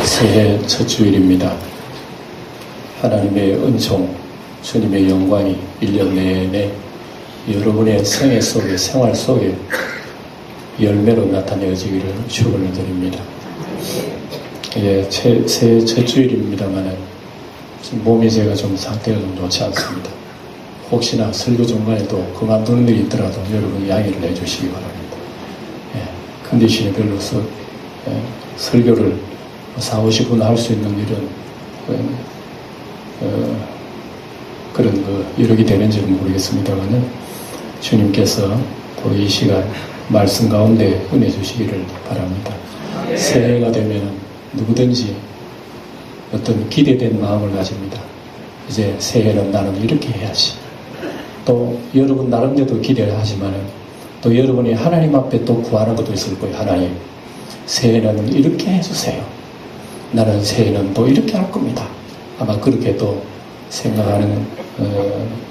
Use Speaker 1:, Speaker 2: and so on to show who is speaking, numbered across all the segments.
Speaker 1: 새해 첫 주일입니다. 하나님의 은총, 주님의 영광이 1년 내내 여러분의 생애 속에, 생활 속에 열매로 나타내어지기를 축원을 드립니다. 새해 첫 주일입니다만 몸이 제가 좀 상태가 좀 좋지 않습니다. 혹시나 설교 중간에도 그만두는 일이 있더라도 여러분 양해를 해주시기 바랍니다. 컨디션이 별로서 설교를 40-50분 할 수 있는 일은 그런 여력이 되는지는 모르겠습니다만 주님께서 또 이 시간 말씀 가운데 은혜 주시기를 바랍니다. 새해가 되면 누구든지 어떤 기대된 마음을 가집니다. 이제 새해는 나는 이렇게 해야지. 또 여러분 나름대로 기대를 하지만 또 여러분이 하나님 앞에 또 구하는 것도 있을 거예요. 하나님, 새해는 이렇게 해주세요. 나는 새해는 또 이렇게 할 겁니다. 아마 그렇게 또 생각하는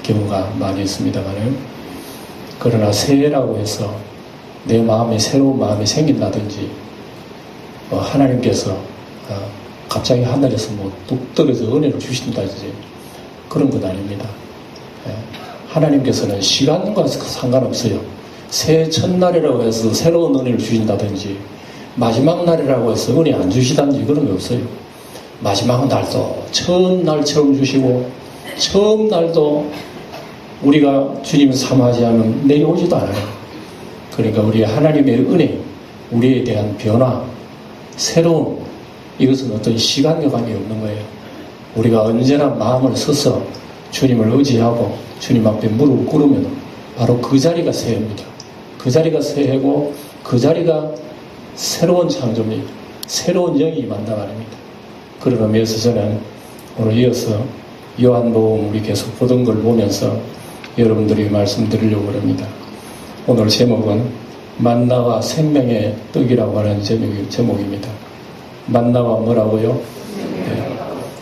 Speaker 1: 경우가 많이 있습니다만, 그러나 새해라고 해서 내 마음에 새로운 마음이 생긴다든지 하나님께서 갑자기 하늘에서 뚝 떨어져 은혜를 주신다든지 그런 건 아닙니다. 하나님께서는 시간과 상관없어요. 새해 첫날이라고 해서 새로운 은혜를 주신다든지 마지막 날이라고 해서 은혜 안 주시다든지 그런 게 없어요. 마지막 날도 처음 날처럼 주시고 처음 날도 우리가 주님 삼하지 않으면 내일 오지도 않아요. 그러니까 우리 하나님의 은혜, 우리에 대한 변화, 새로운 이것은 어떤 시간과 관계없는 거예요. 우리가 언제나 마음을 써서 주님을 의지하고 주님 앞에 무릎을 꿇으면 바로 그 자리가 새해입니다. 그 자리가 새해고 그 자리가 새로운 창조입니다. 새로운 영이 임한다 말입니다. 그런 의미에서 저는 오늘 이어서 요한복음 우리 계속 보던 걸 보면서 여러분들이 말씀드리려고 합니다. 오늘 제목은 만나와 생명의 떡이라고 하는 제목입니다. 만나와 뭐라고요?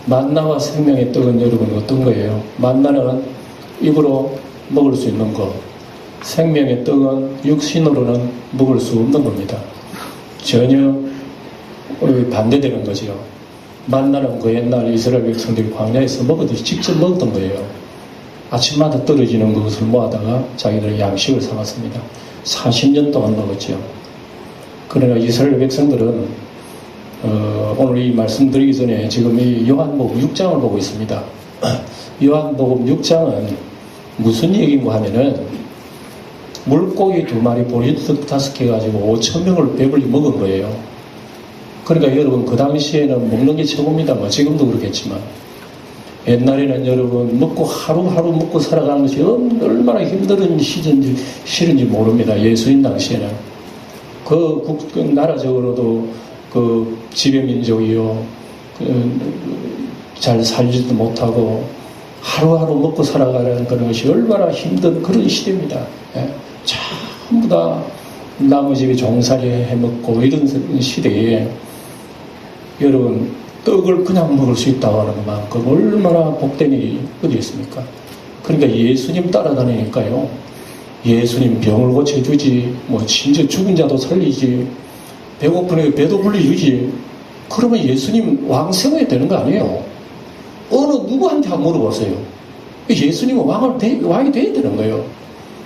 Speaker 1: 만나와 생명의 떡은 여러분 어떤 거예요? 만나는 입으로 먹을 수 있는 것, 생명의 떡은 육신으로는 먹을 수 없는 겁니다. 전혀 반대되는 거죠. 만나는 그 옛날 이스라엘 백성들이 광야에서 먹었듯이 직접 먹었던 거예요. 아침마다 떨어지는 것을 모아다가 자기들의 양식을 삼았습니다. 40년 동안 먹었죠. 그러나 이스라엘 백성들은 오늘 이 말씀드리기 전에 지금 이 요한복음 6장을 보고 있습니다. 요한복음 6장은 무슨 얘기인가 하면은 물고기 2마리 보리떡 5개 가지고 5,000명을 배불리 먹은 거예요. 그러니까 여러분 그 당시에는 먹는 게 최고입니다. 뭐 지금도 그렇겠지만 옛날에는 여러분 먹고 하루하루 먹고 살아가는 것이 얼마나 힘든 시즌인지 모릅니다. 예수님 당시에는 그 나라적으로도 그 지배민족이요 잘 살지도 못하고 하루하루 먹고 살아가는 그런 것이 얼마나 힘든 그런 시대입니다. 전부 다 나무집에 종살이 해먹고 이런 시대에 여러분 떡을 그냥 먹을 수 있다고 하는 것만큼 얼마나 복된 일이 어디 있습니까? 그러니까 예수님 따라다니니까요. 예수님 병을 고쳐주지, 심지어 죽은 자도 살리지, 배고프니까 배도 불려주지. 그러면 예수님 왕세워야 되는 거 아니에요? 어느 누구한테 한번 물어보세요. 예수님은 왕이 돼야 되는 거예요.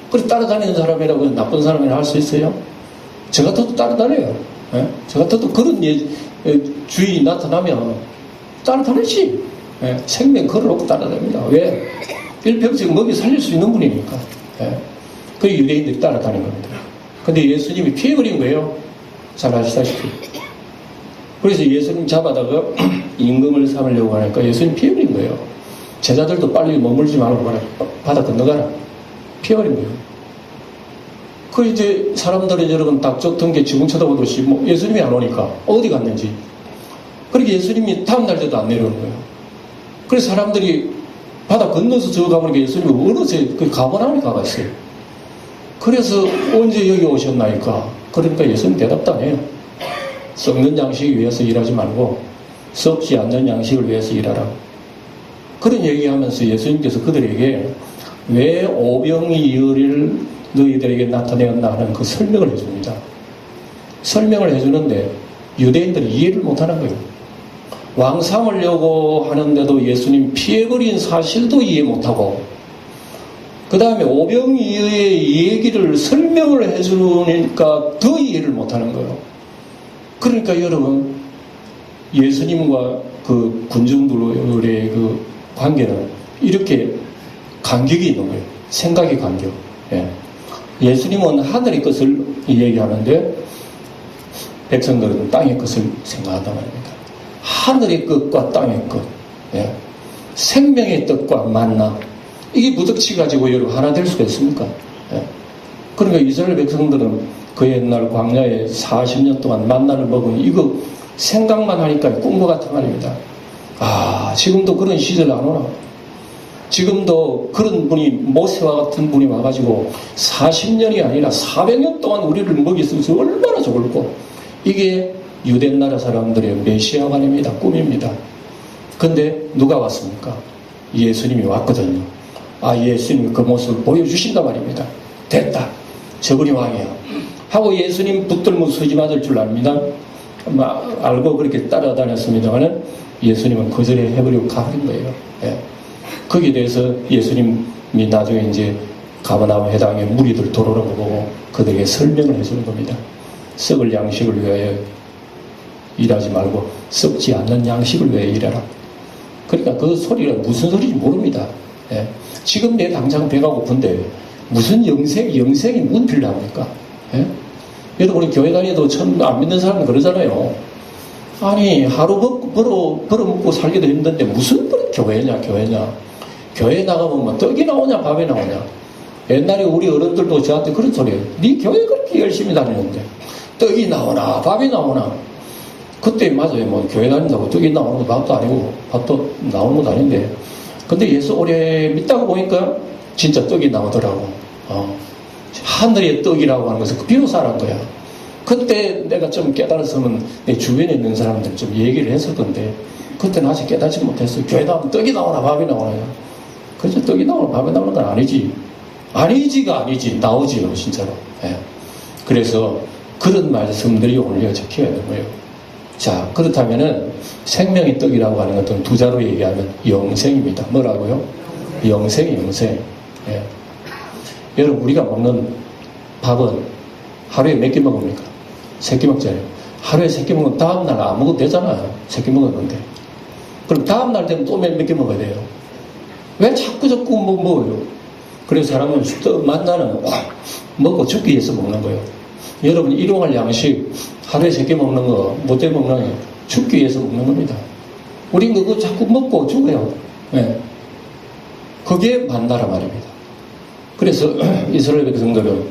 Speaker 1: 그래서 따라다니는 사람이라고 나쁜 사람이라 할 수 있어요? 저 같아도 따라다녀요. 저 같아도 그런 주인이 나타나면 따라다니지. 생명 걸어놓고 따라다닙니다. 왜? 일평생 먹이 살릴 수 있는 분이니까. 그 유대인들이 따라다닌 겁니다. 근데 예수님이 피해버린 거예요. 잘 아시다시피. 그래서 예수님 잡아다가 임금을 삼으려고 하니까 예수님 피해버린 거예요. 제자들도 빨리 머물지 말고 바다 건너가라. 피해버린 거예요. 그 이제 사람들이 여러분 딱 쫓던 게 지금 쳐다보듯이 예수님이 안 오니까 어디 갔는지. 그렇게 예수님이 다음 날에도 안 내려오는 거예요. 그래서 사람들이 바다 건너서 저 가보니까 예수님이 어느새 그 가본 안에 가가 있어요. 그래서 언제 여기 오셨나니까. 그러니까 예수님 대답도 안 해요. 썩는 양식을 위해서 일하지 말고 썩지 않는 양식을 위해서 일하라. 그런 얘기하면서 예수님께서 그들에게 왜 오병이어를 너희들에게 나타내었나 하는 그 설명을 해줍니다. 설명을 해주는데 유대인들이 이해를 못하는 거예요. 왕 삼으려고 하는데도 예수님 피해버린 사실도 이해 못하고, 그 다음에 오병이어의 얘기를 설명을 해주니까 더 이해를 못하는 거예요. 그러니까 여러분, 예수님과 그 군중들의 그 관계는 이렇게 간격이 있는 거예요. 생각의 간격. 예. 예수님은 하늘의 것을 얘기하는데 백성들은 땅의 것을 생각한단 말입니다. 하늘의 것과 땅의 것, 예. 생명의 뜻과 만나, 이게 부딪히 가지고 여러분 하나 될 수가 있습니까? 예. 그러니까 이스라엘 백성들은 그 옛날 광야에 40년 동안 만나를 먹으면 이거 생각만 하니까 꿈과 같은 말입니다. 아, 지금도 그런 시절 안 오나? 지금도 그런 분이, 모세와 같은 분이 와가지고 40년이 아니라 400년 동안 우리를 먹였으면서 얼마나 좋을고, 이게 유대 나라 사람들의 메시아관입니다. 꿈입니다. 근데 누가 왔습니까? 예수님이 왔거든요. 아, 예수님이 그 모습을 보여주신단 말입니다. 됐다, 저분이 왕이야 하고 예수님 붙들고 서지 맞을 줄 압니다. 알고 그렇게 따라다녔습니다만은 예수님은 거절해 해버리고 가버린 거예요. 예. 거기에 대해서 예수님이 나중에 이제 가버나움 회당에 무리들 들어오는 거 보고 그들에게 설명을 해주는 겁니다. 썩을 양식을 위하여 일하지 말고 썩지 않는 양식을 위하여 일하라. 그러니까 그 소리가 무슨 소리인지 모릅니다. 예. 지금 내 당장 배가 고픈데 무슨 영생이 무슨 필요합니까? 예? 여러분, 우리 교회 다니도 처음 안 믿는 사람은 그러잖아요. 아니, 하루 벌어먹고 살기도 힘든데 무슨 교회냐. 교회 나가면 뭐 떡이 나오냐 밥이 나오냐. 옛날에 우리 어른들도 저한테 그런 소리예요. 네 교회 그렇게 열심히 다니는데 떡이 나오나 밥이 나오나. 그때 맞아요. 뭐 교회 다닌다고 떡이 나오는 거 밥도 아니고 밥도 나오는 것도 아닌데, 근데 예수 오래 믿다가 보니까 진짜 떡이 나오더라고. 하늘의 떡이라고 하는 것은 비로소 알은 거야. 그때 내가 좀 깨달았으면 내 주변에 있는 사람들 좀 얘기를 했을 건데, 그때는 아직 깨닫지 못했어요. 교회 나오면 떡이 나오나 밥이 나오나. 그래서 떡이 나오나 밥이 나오는 건 아니지. 아니지가 아니지. 나오지요, 진짜로. 예. 그래서 그런 말씀들이 오늘 적혀야 되는 거예요. 자, 그렇다면은 생명의 떡이라고 하는 것은 두 자로 얘기하면 영생입니다. 뭐라고요? 영생. 예. 여러분, 우리가 먹는 밥은 하루에 몇 끼 먹습니까? 3끼 먹잖아요. 하루에 3끼 먹으면 다음날 안 먹어도 되잖아요. 3끼 먹었는데. 그럼 다음날 되면 또 몇 끼 먹어야 돼요. 왜 자꾸 먹어요? 그래서 사람은 만나는 먹고 죽기 위해서 먹는 거예요. 여러분, 일용할 양식 하루에 3끼 먹는 거, 못돼 먹는 거 죽기 위해서 먹는 겁니다. 우린 그거 자꾸 먹고 죽어요. 네. 그게 만나라 말입니다. 그래서 이스라엘 백성들은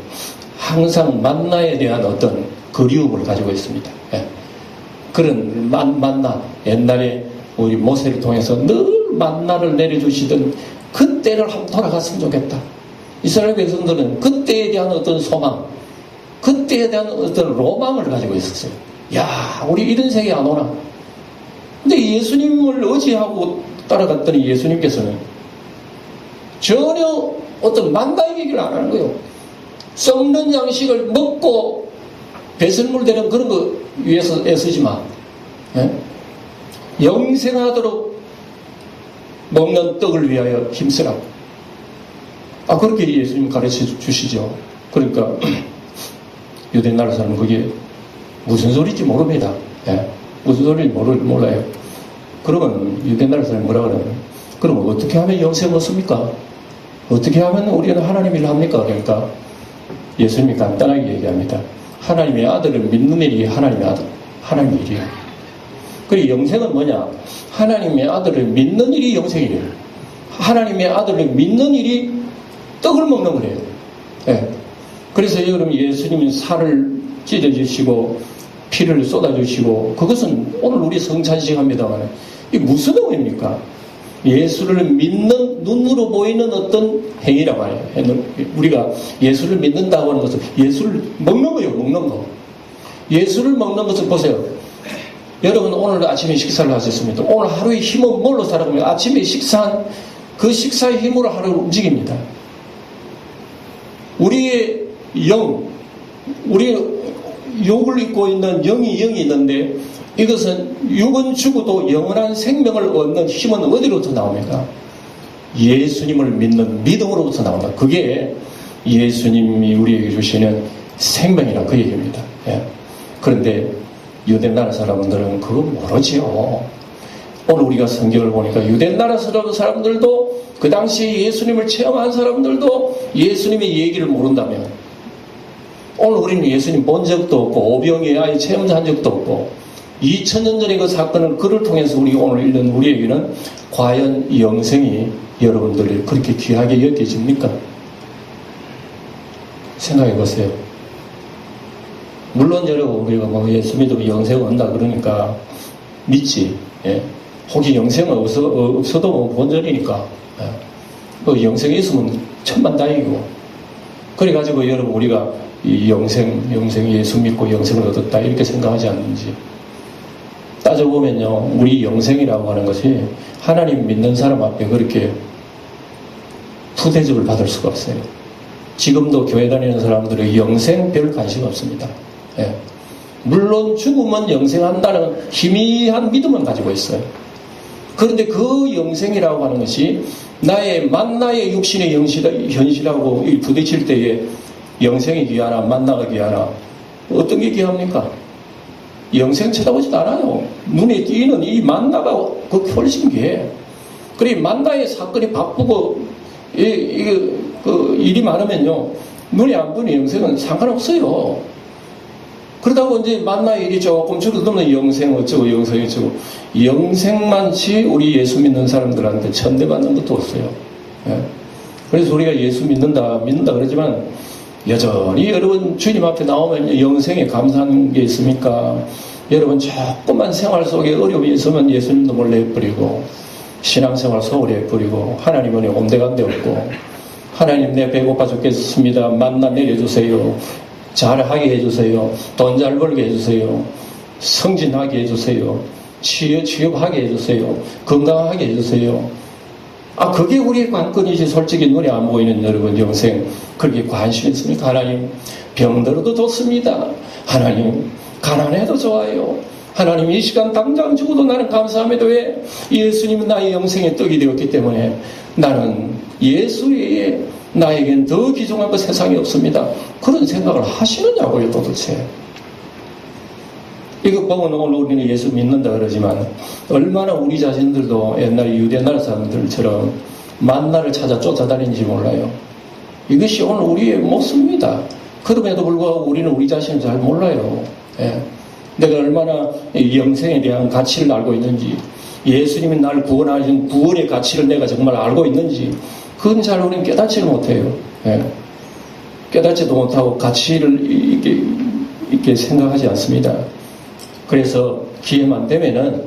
Speaker 1: 항상 만나에 대한 어떤 그리움을 가지고 있습니다. 예. 그런 만나, 옛날에 우리 모세를 통해서 늘 만나를 내려주시던 그때를 한번 돌아갔으면 좋겠다. 이스라엘 백성들은 그때에 대한 어떤 소망, 그때에 대한 어떤 로망을 가지고 있었어요. 야, 우리 이런 세계 안 오나? 근데 예수님을 의지하고 따라갔더니 예수님께서는 전혀 어떤 만나의 얘기를 안 하는 거예요. 썩는 양식을 먹고 배설물 되는 그런 거 위해서 애쓰지 마. 예? 영생하도록 먹는 떡을 위하여 힘쓰라. 그렇게 예수님 가르쳐 주시죠. 그러니까 유대 나라 사람은 그게 무슨 소리인지 모릅니다. 예? 무슨 소리인지 몰라요. 그러면 유대 나라 사람이 뭐라 그러면, 그럼 어떻게 하면 영생을 얻습니까? 어떻게 하면 우리는 하나님 일을 합니까? 그러니까 예수님이 간단하게 얘기합니다. 하나님의 아들을 믿는 일이 하나님의 일이에요. 그리고 영생은 뭐냐? 하나님의 아들을 믿는 일이 영생이래요. 하나님의 아들을 믿는 일이 떡을 먹는 거래요. 예. 그래서 여러분, 예수님이 살을 찢어주시고 피를 쏟아주시고, 그것은 오늘 우리 성찬식 합니다만 이게 무슨 의미입니까? 예수를 믿는, 눈으로 보이는 어떤 행위라고 해요. 우리가 예수를 믿는다고 하는 것은 예수를 먹는 거예요. 먹는 거. 예수를 먹는 것을 보세요. 여러분, 오늘 아침에 식사를 하셨습니다. 오늘 하루의 힘은 뭘로 살아가면 아침에 식사한 그 식사의 힘으로 하루를 움직입니다. 우리의 우리 욕을 입고 있는 영이 있는데 이것은 육은 죽어도 영원한 생명을 얻는 힘은 어디로부터 나옵니까? 예수님을 믿는 믿음으로부터 나온다. 그게 예수님이 우리에게 주시는 생명이라 그 얘기입니다. 예. 그런데 유대나라 사람들은 그거 모르지요. 오늘 우리가 성경을 보니까 유대나라 사람들도 그 당시에 예수님을 체험한 사람들도 예수님의 얘기를 모른다면, 오늘 우리는 예수님 본 적도 없고 오병이의 아예 체험한 적도 없고 2000년 전의 그 사건을 그를 통해서 우리가 오늘 읽는 우리에게는 과연 영생이 여러분들이 그렇게 귀하게 여겨집니까? 생각해 보세요. 물론 여러분 우리가 뭐 예수 믿으면 영생 온다 그러니까 믿지. 예. 혹시 영생은 없어도 뭐 본전이니까. 예. 그 영생이 있으면 천만다행이고. 그래가지고 여러분 우리가 이 영생 예수 믿고 영생을 얻었다 이렇게 생각하지 않는지. 따져보면요, 우리 영생이라고 하는 것이 하나님 믿는 사람 앞에 그렇게 푸대접을 받을 수가 없어요. 지금도 교회 다니는 사람들은 영생 별 관심 없습니다. 예. 물론 죽으면 영생한다는 희미한 믿음은 가지고 있어요. 그런데 그 영생이라고 하는 것이 만나의 육신의 현실하고 부딪힐 때에 영생이 귀하나 만나가 귀하나 어떤 게 귀합니까? 영생 쳐다보지도 않아요. 눈에 띄는 이 만나가 그 훨씬 귀해. 그래 만나의 사건이 바쁘고 일이 많으면요 눈에 안 보이는 영생은 상관없어요. 그러다고 이제 만나의 일이 조금 줄어들면 영생 어쩌고 영생 어쩌고, 영생만치 우리 예수 믿는 사람들한테 천대받는 것도 없어요. 예. 그래서 우리가 예수 믿는다 그러지만 여전히 여러분 주님 앞에 나오면 영생에 감사하는 게 있습니까? 여러분 조금만 생활 속에 어려움이 있으면 예수님도 몰래 해버리고 신앙생활 소홀히 해버리고 하나님은 온데간데 없고, 하나님 내 배고파 죽겠습니다. 만나 내려주세요. 잘하게 해주세요. 돈 잘 벌게 해주세요. 성진하게 해주세요. 취업하게 해주세요. 건강하게 해주세요. 그게 우리의 관건이지. 솔직히 눈에 안 보이는 여러분 영생 그렇게 관심 있습니까? 하나님 병들어도 좋습니다. 하나님 가난해도 좋아요. 하나님 이 시간 당장 죽어도 나는 감사합니다. 왜? 예수님은 나의 영생의 떡이 되었기 때문에 나는 예수 외에 나에겐 더 귀중한 것 세상에 없습니다. 그런 생각을 하시느냐고요 도대체. 이거 보면 오늘 우리는 예수 믿는다 그러지만 얼마나 우리 자신들도 옛날 유대나라 사람들처럼 만나를 찾아 쫓아다니는지 몰라요. 이것이 오늘 우리의 모습입니다. 그럼에도 불구하고 우리는 우리 자신을 잘 몰라요. 예. 내가 얼마나 영생에 대한 가치를 알고 있는지, 예수님이 나를 구원하신 구원의 가치를 내가 정말 알고 있는지 그건 잘 우리는 깨닫지를 못해요. 예. 깨닫지도 못하고 가치를 이렇게 생각하지 않습니다. 그래서 기회만 되면은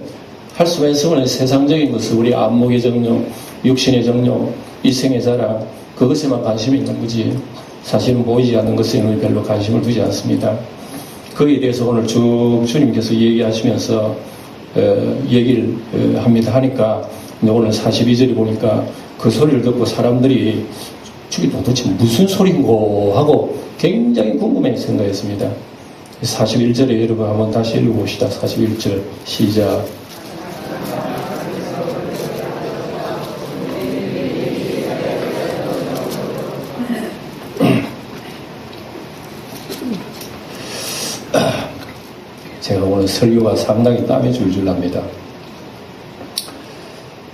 Speaker 1: 할 수만 있으면 세상적인 것을 우리 안목의 정욕, 육신의 정욕, 이생의 자랑 그것에만 관심이 있는 거지 사실은 보이지 않는 것에는 별로 관심을 두지 않습니다. 거기에 대해서 오늘 쭉 주님께서 얘기하시면서 얘기를 합니다. 하니까 오늘 42절에 보니까 그 소리를 듣고 사람들이 저게 도대체 무슨 소리인고 하고 굉장히 궁금해 생각했습니다. 41절에 여러분 한번 다시 읽어봅시다. 41절 시작. 제가 오늘 설교가 상당히 땀이 줄줄 납니다.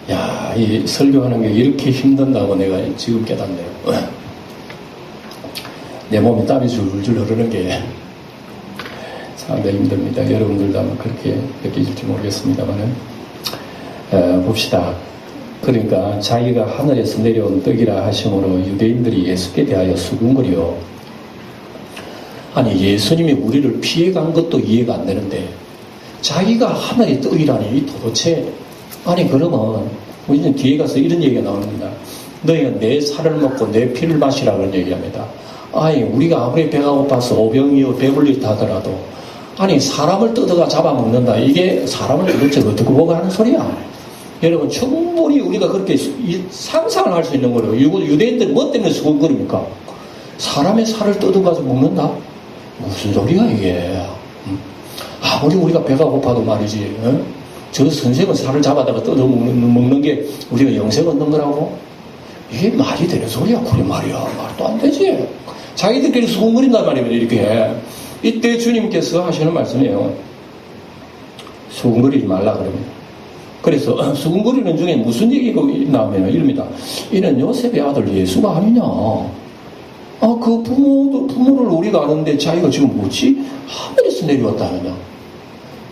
Speaker 1: 야, 이 설교하는 게 이렇게 힘든다고 내가 지금 깨닫네요. 내 몸에 땀이 줄줄 흐르는 게 상당히 힘듭니다. 여러분들도 아마 그렇게 느끼실지 모르겠습니다만은 봅시다. 그러니까 자기가 하늘에서 내려온 떡이라 하심으로 유대인들이 예수께 대하여 수군거려. 아니 예수님이 우리를 피해간 것도 이해가 안 되는데 자기가 하늘의 떡이라니 도대체. 아니 그러면 우리는 뒤에 가서 이런 얘기가 나옵니다. 너희가 내 살을 먹고 내 피를 마시라는 얘기합니다. 아니 우리가 아무리 배가 고파서 오병이어 배불리다 하더라도 아니 사람을 뜯어가 잡아먹는다. 이게 사람을 도대체 어떻게 보고 하는 소리야. 여러분 충분히 우리가 그렇게 상상을 할 수 있는 거예요. 유대인들이 뭐 때문에 수군거립니까? 사람의 살을 뜯어가지고 먹는다? 무슨 소리야 이게. 아무리 우리가 배가 고파도 말이지, 저 선생은 살을 잡아다가 뜯어 먹는 게 우리가 영생 얻는 거라고? 이게 말이 되는 소리야? 그래 말이야. 말도 안 되지. 자기들끼리 수군거린단 말이에요. 이렇게. 이때 주님께서 하시는 말씀이에요. 수군거리지 말라 그럽니다. 그래서 수군거리는 중에 무슨 얘기가 나오면 이럽니다. 이는 요셉의 아들 예수가 아니냐. 그 부모를 우리가 아는데 자기가 지금 뭐지? 하늘에서 내려왔다 하느냐.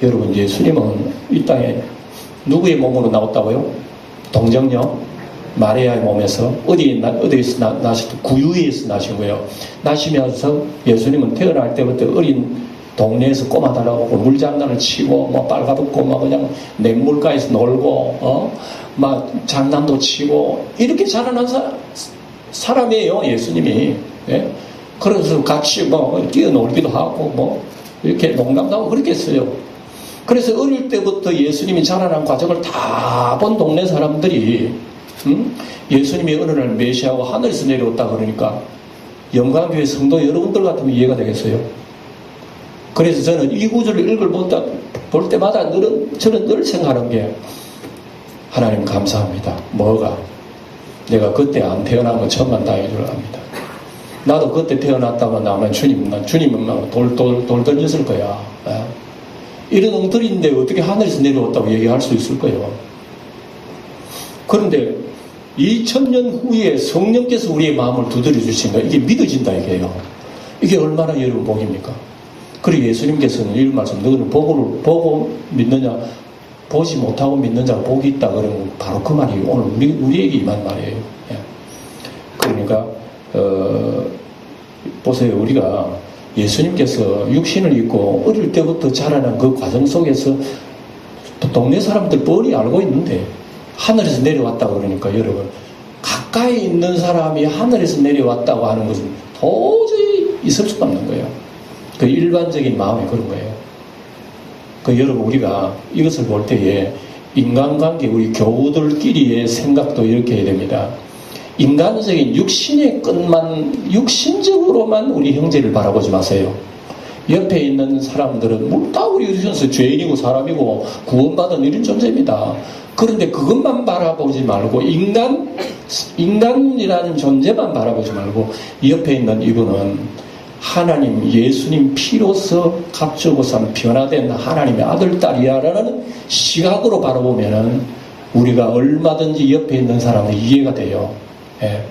Speaker 1: 여러분, 예수님은 이 땅에 누구의 몸으로 나왔다고요? 동정녀 마리아의 몸에서 어디에서 나셨죠? 구유에서 나신 거예요. 나시면서 예수님은 태어날 때부터 어린 동네에서 꼬마들하고 물장난을 치고 뭐 빨가벗고 막 그냥 냇물가에서 놀고 막 장난도 치고 이렇게 자라난 사람이에요, 예수님이. 예? 그래서 같이 뭐 뛰어놀기도 하고 뭐 이렇게 농담도 하고 그렇게 했어요. 그래서 어릴 때부터 예수님이 자라난 과정을 다 본 동네 사람들이 예수님이 어느 날 메시아가 하늘에서 내려왔다 그러니까 영광교회 성도 여러분들 같으면 이해가 되겠어요? 그래서 저는 이 구절을 볼 때마다 저는 늘 생각하는 게 하나님 감사합니다. 뭐가? 내가 그때 안 태어난 건 천만 다행인 줄 압니다. 나도 그때 태어났다면 아마 주님은 돌 던졌을 거야. 이런 엉터리인데 어떻게 하늘에서 내려왔다고 얘기할 수 있을 거예요. 그런데 2000년 후에 성령께서 우리의 마음을 두드려 주신다. 이게 믿어진다 이게요. 이게 얼마나 여러분 복입니까? 그리고 예수님께서는 이런 말씀, 너는 보고 믿느냐, 보지 못하고 믿는 자가 복이 있다 그러면 바로 그 말이 오늘 우리에게 임한 말이에요. 그러니까 보세요. 우리가 예수님께서 육신을 입고 어릴 때부터 자라난 그 과정 속에서 동네 사람들 뻔히 알고 있는데 하늘에서 내려왔다고 그러니까 여러분, 가까이 있는 사람이 하늘에서 내려왔다고 하는 것은 도저히 있을 수가 없는 거예요. 그 일반적인 마음이 그런 거예요. 여러분, 우리가 이것을 볼 때에 인간관계, 우리 교우들끼리의 생각도 이렇게 해야 됩니다. 인간적인 육신의 끝만, 육신적으로만 우리 형제를 바라보지 마세요. 옆에 있는 사람들은 다 우리 주셔서 죄인이고 사람이고 구원받은 이런 존재입니다. 그런데 그것만 바라보지 말고 인간이라는 존재만 바라보지 말고 옆에 있는 이분은 하나님 예수님 피로서 값주고 산 변화된 하나님의 아들 딸이야라는 시각으로 바라보면은 우리가 얼마든지 옆에 있는 사람은 이해가 돼요. 예.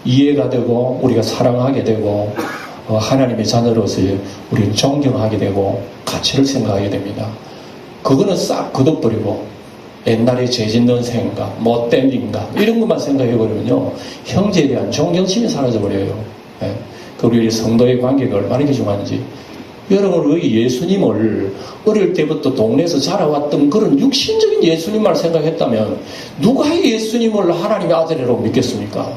Speaker 1: 이해가 되고 우리가 사랑하게 되고 하나님의 자녀로서 우리는 존경하게 되고 가치를 생각하게 됩니다. 그거는 싹 걷어버리고 옛날에 죄짓는 생각, 못된 인간 이런 것만 생각해버리면요 형제에 대한 존경심이 사라져버려요. 예. 우리 성도의 관계가 얼마나 중요한지. 여러분, 우리 예수님을 어릴 때부터 동네에서 자라왔던 그런 육신적인 예수님만 생각했다면 누가 예수님을 하나님의 아들이라고 믿겠습니까?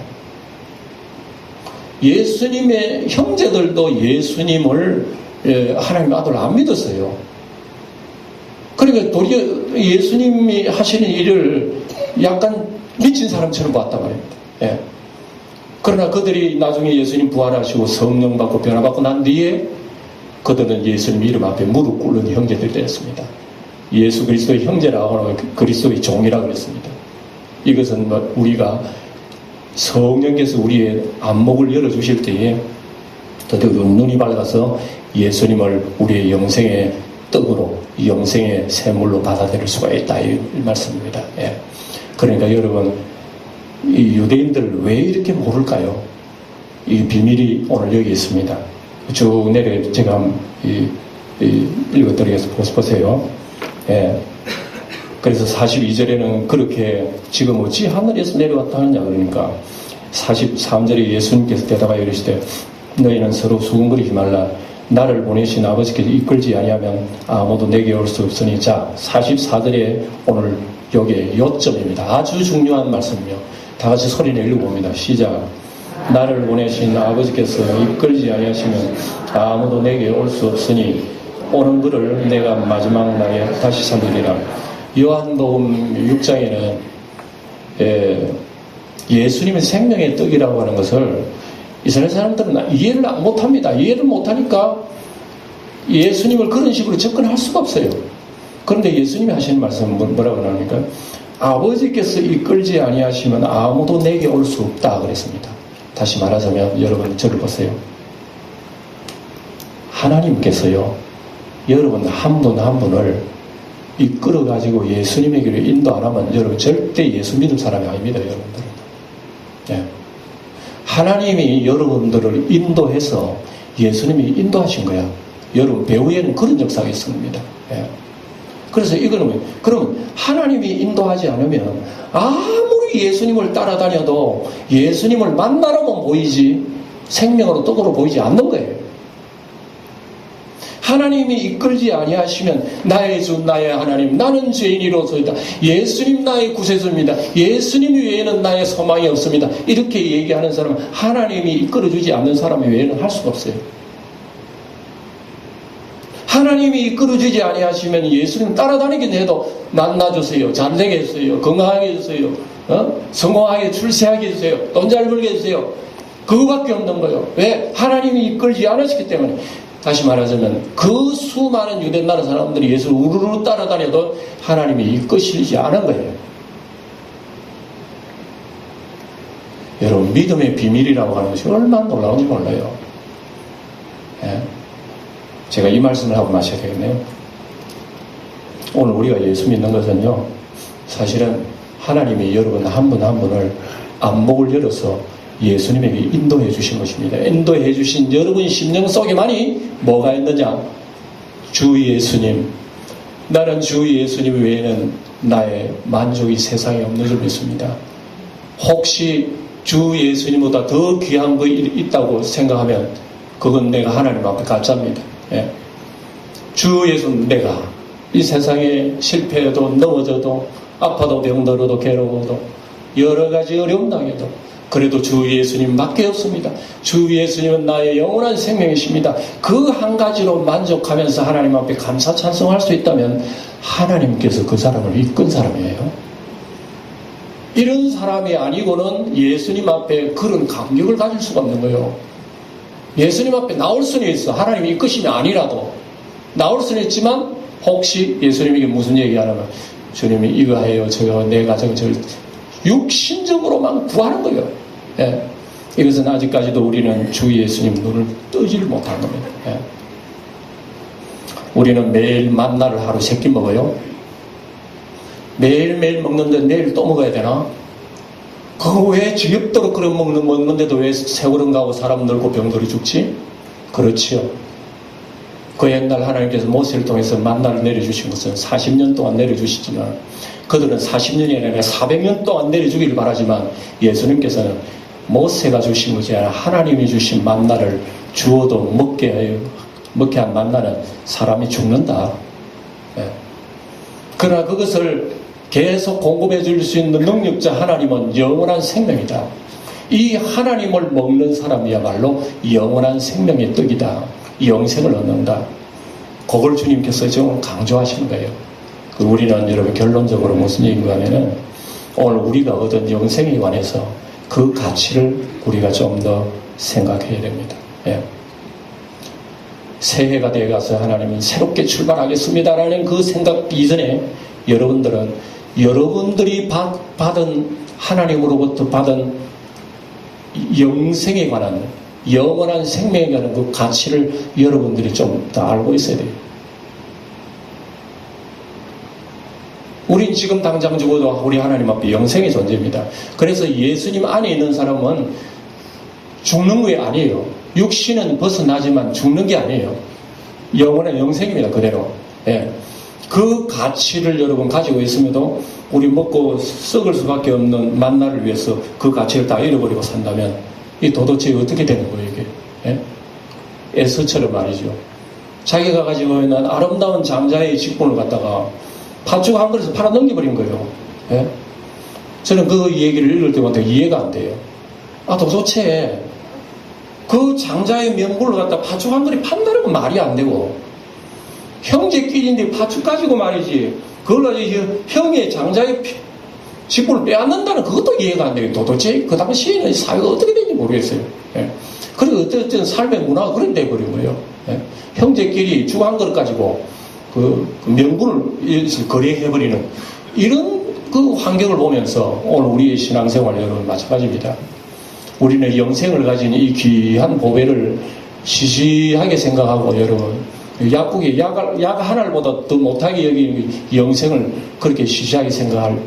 Speaker 1: 예수님의 형제들도 예수님을 하나님의 아들로 안 믿었어요. 그러니까 도리어 예수님이 하시는 일을 약간 미친 사람처럼 봤단 말입니다. 예. 그러나 그들이 나중에 예수님 부활하시고 성령 받고 변화받고 난 뒤에 그들은 예수님 이름 앞에 무릎 꿇는 형제들이 되었습니다. 예수 그리스도의 형제라고 하는 그리스도의 종이라고 그랬습니다. 이것은 우리가 성령께서 우리의 안목을 열어주실 때에 더더욱 눈이 밝아서 예수님을 우리의 영생의 떡으로 영생의 샘물로 받아들일 수가 있다 이 말씀입니다. 예. 그러니까 여러분, 이 유대인들 왜 이렇게 모를까요? 이 비밀이 오늘 여기 있습니다. 쭉 내려 제가 읽어드리겠습니다. 보세요. 예. 그래서 42절에는 그렇게 지금 어찌 하늘에서 내려왔다 하느냐 그러니까 43절에 예수님께서 대답하여 이르시되 너희는 서로 수군거리지 말라. 나를 보내신 아버지께서 이끌지 아니하면 아무도 내게 올 수 없으니. 자, 44절에 오늘 여기에 요점입니다. 아주 중요한 말씀이요. 다 같이 소리내 읽어봅니다. 시작. 나를 보내신 아버지께서 이끌지 아니하시면 아무도 내게 올 수 없으니 오는 그를 내가 마지막 날에 다시 살리리라. 요한복음 6장에는 예수님의 생명의 떡이라고 하는 것을 이스라엘 사람들은 이해를 못합니다. 이해를 못하니까 예수님을 그런 식으로 접근할 수가 없어요. 그런데 예수님이 하시는 말씀은 뭐라고 나옵니까? 아버지께서 이끌지 아니하시면 아무도 내게 올 수 없다 그랬습니다. 다시 말하자면 여러분 저를 보세요. 하나님께서요, 여러분 한 분 한 분을 이끌어가지고 예수님에게로 인도 안 하면 여러분 절대 예수 믿을 사람이 아닙니다. 여러분들은. 네. 하나님이 여러분들을 인도해서 예수님이 인도하신 거야. 여러분 배후에는 그런 역사가 있습니다. 네. 그래서 이거는 그럼 하나님이 인도하지 않으면 아무리 예수님을 따라다녀도 예수님을 만나러만 보이지 생명으로 떡으로 보이지 않는 거예요. 하나님이 이끌지 아니하시면 나의 주 나의 하나님 나는 죄인이로소이다. 예수님 나의 구세주입니다. 예수님 외에는 나의 소망이 없습니다. 이렇게 얘기하는 사람은 하나님이 이끌어주지 않는 사람 외에는 할 수가 없어요. 하나님이 이끌어주지 아니하시면 예수님 따라다니긴 해도 만나주세요. 잘되게 해주세요. 건강하게 해주세요. 성공하게 출세하게 해주세요. 돈 잘 벌게 해주세요. 그거밖에 없는 거예요. 왜? 하나님이 이끌지 않으시기 때문에. 다시 말하자면 그 수많은 유대 나라 사람들이 예수를 우르르 따라다녀도 하나님이 이끄시지 않은 거예요. 여러분 믿음의 비밀이라고 하는 것이 얼마나 놀라운지 몰라요. 예? 제가 이 말씀을 하고 마셔야 되겠네요. 오늘 우리가 예수 믿는 것은요, 사실은 하나님이 여러분 한 분 한 분을 안목을 열어서 예수님에게 인도해 주신 것입니다. 인도해 주신 여러분 심령 속에만이 뭐가 있느냐? 주 예수님. 나는 주 예수님 외에는 나의 만족이 세상에 없는 줄 믿습니다. 혹시 주 예수님보다 더 귀한 거 있다고 생각하면 그건 내가 하나님 앞에 가짜입니다. 예. 주 예수는 내가 이 세상에 실패해도 넘어져도 아파도 병들어도 괴로워도 여러 가지 어려움 당해도 그래도 주 예수님밖에 없습니다. 주 예수님은 나의 영원한 생명이십니다. 그 한 가지로 만족하면서 하나님 앞에 감사 찬송할 수 있다면 하나님께서 그 사람을 이끈 사람이에요. 이런 사람이 아니고는 예수님 앞에 그런 감격을 가질 수가 없는 거예요. 예수님 앞에 나올 수는 있어. 하나님이 이끄심이 아니라도 나올 수는 있지만 혹시 예수님에게 무슨 얘기하냐면 주님이 이거 해요. 내가 저걸 육신적으로만 구하는 거예요. 예. 이것은 아직까지도 우리는 주 예수님 눈을 뜨지를 못하는 겁니다. 예. 우리는 매일 만나를 하루 3끼 먹어요. 매일매일 먹는데 내일 또 먹어야 되나? 그거 왜 지겹도록 그런 먹는데도 왜 세월은 가고 사람 늙고 병들이 죽지? 그렇지요. 그 옛날 하나님께서 모세를 통해서 만나를 내려주신 것은 40년 동안 내려주시지만 그들은 40년이 아니라 400년 동안 내려주기를 바라지만 예수님께서는 모세가 주신 것이 아니라 하나님이 주신 만나를 주어도 먹게 한 만나는 사람이 죽는다. 네. 그러나 그것을 계속 공급해 줄 수 있는 능력자 하나님은 영원한 생명이다. 이 하나님을 먹는 사람이야말로 영원한 생명의 떡이다. 영생을 얻는다. 그걸 주님께서 좀 강조하시는 거예요. 우리는 여러분 결론적으로 무슨 얘기인가 하면은 오늘 우리가 얻은 영생에 관해서 그 가치를 우리가 좀 더 생각해야 됩니다. 예. 새해가 되어가서 하나님은 새롭게 출발하겠습니다라는 그 생각 이전에 여러분들이 받은 하나님으로부터 받은 영생에 관한 영원한 생명에 관한 그 가치를 여러분들이 좀 더 알고 있어야 돼요. 우린 지금 당장 죽어도 우리 하나님 앞에 영생의 존재입니다. 그래서 예수님 안에 있는 사람은 죽는 게 아니에요. 육신은 벗어나지만 죽는 게 아니에요. 영원한 영생입니다. 그대로. 예. 그 가치를 여러분 가지고 있음에도 우리 먹고 썩을 수밖에 없는 만나를 위해서 그 가치를 다 잃어버리고 산다면 이 도대체 어떻게 되는 거예요 이게? 예? 에서처럼 말이죠. 자기가 가지고 있는 아름다운 장자의 직분을 갖다가 팥죽 한 그릇을 팔아 넘겨버린 거예요. 예? 저는 그 얘기를 읽을 때마다 이해가 안 돼요. 도대체 그 장자의 명분을 갖다 팥죽 한 그릇 판다는 건 말이 안 되고 형제끼리인데 팥죽 가지고 말이지 그걸 가지고 형의 장자의 직분을 빼앗는다는 그것도 이해가 안 돼요. 도대체 그 당시에는 사회가 어떻게 되는지 모르겠어요. 예. 그리고 어쨌든 삶의 문화가 그런 데 버린 거예요. 예? 형제끼리 죽 한 그릇 가지고 그 명분을 거래해버리는 이런 그 환경을 보면서 오늘 우리의 신앙생활 여러분 마찬가지입니다. 우리는 영생을 가진 이 귀한 보배를 시시하게 생각하고 여러분 약국에 약 하나보다 더 못하게 여기는 영생을 그렇게 시시하게 생각할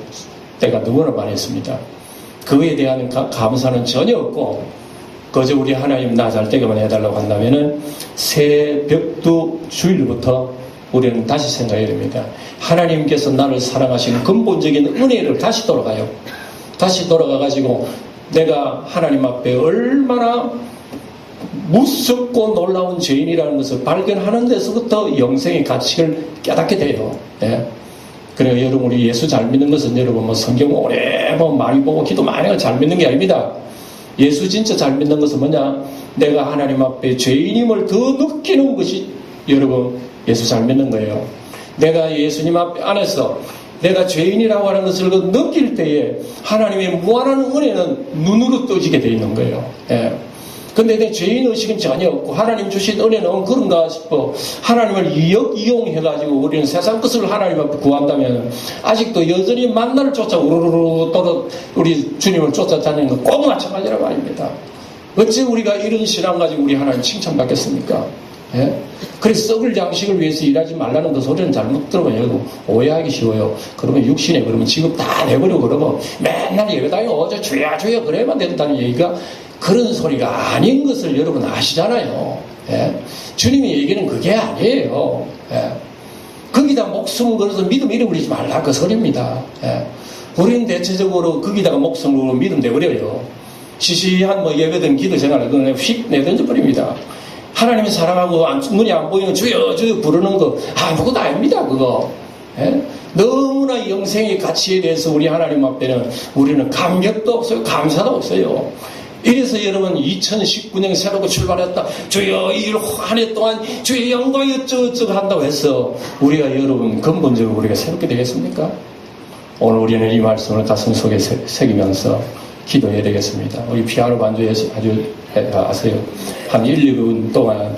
Speaker 1: 때가 너무나 많았습니다. 그거에 대한 감사는 전혀 없고 그저 우리 하나님 나 잘 되게만 해달라고 한다면은 새 벽두 주일부터 우리는 다시 생각해야 됩니다. 하나님께서 나를 사랑하시는 근본적인 은혜를 다시 돌아가요. 다시 돌아가가지고 내가 하나님 앞에 얼마나 무섭고 놀라운 죄인이라는 것을 발견하는 데서부터 영생의 가치를 깨닫게 돼요. 네. 그래요. 여러분 우리 예수 잘 믿는 것은 여러분 뭐 성경 오래 많이 보고 기도 많이 하고 잘 믿는 게 아닙니다. 예수 진짜 잘 믿는 것은 뭐냐? 내가 하나님 앞에 죄인임을 더 느끼는 것이 여러분 예수 잘 믿는 거예요. 내가 예수님 안에서 내가 죄인이라고 하는 것을 느낄 때에 하나님의 무한한 은혜는 눈으로 떠지게 되어 있는 거예요. 예. 근데 내 죄인 의식은 전혀 없고 하나님 주신 은혜는 그런가 싶어 하나님을 이용해가지고 우리는 세상 것을 하나님 앞에 구한다면 아직도 여전히 만나를 쫓아 우르르르 떨어 우리 주님을 쫓아다니는 건 꼭 마찬가지라고 말입니다. 어째 우리가 이런 신앙 가지고 우리 하나님 칭찬받겠습니까? 예? 그래서 썩을 양식을 위해서 일하지 말라는 그 소리는 잘못 들으면 오해하기 쉬워요. 그러면 육신에 그러면 지금 다 내버려 그러면 맨날 예배당에 어제 주야 주야 그래야만 된다는 얘기가 그런 소리가 아닌 것을 여러분 아시잖아요. 예? 주님이 얘기는 그게 아니에요. 예? 거기다 목숨을 걸어서 믿음 잃어버리지 말라 그 소리입니다. 예? 우리는 대체적으로 거기다가 목숨을 걸어 믿음 내버려요. 시시한 뭐 예배든 기도 생활을 그냥 휙 내던져 버립니다. 하나님이 사랑하고 눈이 안 보이는 주여 주여 부르는 거 아무것도 아닙니다. 그거. 예? 너무나 영생의 가치에 대해서 우리 하나님 앞에는 우리는 감격도 없어요. 감사도 없어요. 이래서 여러분 2019년 새롭게 출발했다. 주여 이 한 해 동안 주의 영광이 어쩌고저쩌고 한다고 해서 우리가 여러분 근본적으로 우리가 새롭게 되겠습니까? 오늘 우리는 이 말씀을 가슴 속에 새기면서 기도해야 되겠습니다. 우리 피아노 반주에 아주 아세요. 한 1, 2분 동안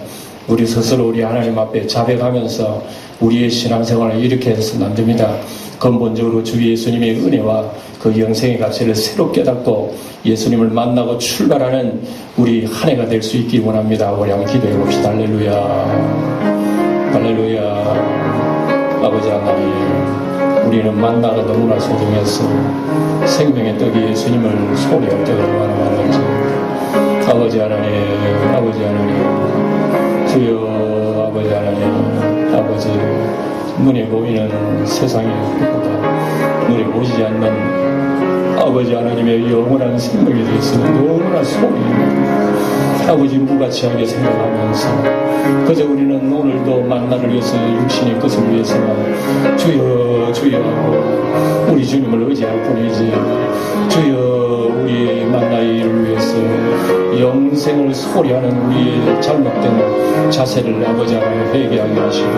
Speaker 1: 우리 스스로 우리 하나님 앞에 자백하면서 우리의 신앙생활을 이렇게 해서는 안 됩니다. 근본적으로 주 예수님의 은혜와 그 영생의 가치를 새로 깨닫고 예수님을 만나고 출발하는 우리 한 해가 될 수 있기 원합니다. 우리 한번 기도해 봅시다. 할렐루야. 할렐루야. 아버지 하나님, 우리는 만나가 너무나 소중해서 생명의 떡이 예수님을 소리할 때가 얼마나 많은지. 아버지 하나님, 아버지 하나님, 주여 아버지 하나님, 아버지 눈에 보이는 세상의 것보다 눈에 보이지 않는 아버지 하나님의 영원한 생명에 대해서는 너무나 소원이 아버지 무가치하게 생각하면서 그저 우리는 오늘도 만나를 위해서 육신의 것을 위해서만 주여 주여 하고 우리 주님을 의지할 뿐이지 주여 우리의 만나의 일을 위해서 영생을 소리하는 우리의 잘못된 자세를 아버지 하나님 회개하게 하시고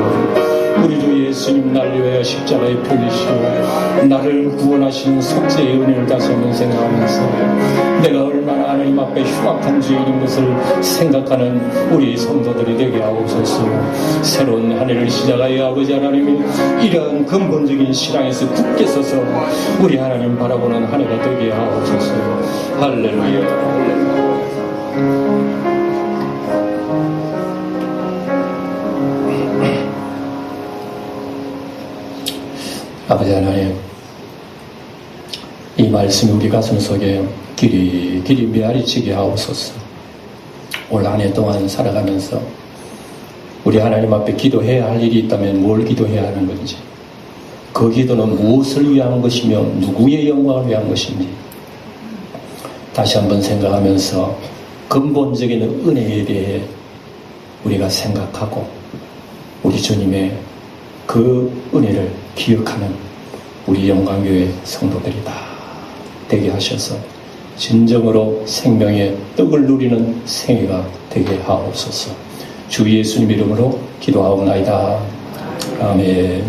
Speaker 1: 우리 주 예수님 날 위하여 십자가에 풀리시고 나를 구원하시는 속죄의 은혜를 다시 한번 생각하면서 내가 얼마나 하나님 앞에 흉악한 죄인인 것을 생각하는 우리 성도들이 되게 하옵소서. 새로운 한 해를 시작하여 아버지 하나님이 이러한 근본적인 신앙에서 굳게 서서 우리 하나님 바라보는 한 해가 되게 하옵소서. 할렐루야. 아버지 하나님, 이 말씀이 우리 가슴 속에 길이 메아리치게 하옵소서. 올 한 해 동안 살아가면서 우리 하나님 앞에 기도해야 할 일이 있다면 뭘 기도해야 하는 건지, 그 기도는 무엇을 위한 것이며 누구의 영광을 위한 것인지 다시 한번 생각하면서 근본적인 은혜에 대해 우리가 생각하고 우리 주님의 그 은혜를 기억하는 우리 영광교회 성도들이다 되게 하셔서 진정으로 생명의 떡을 누리는 생애가 되게 하옵소서. 주 예수님 이름으로 기도하옵나이다. 아멘.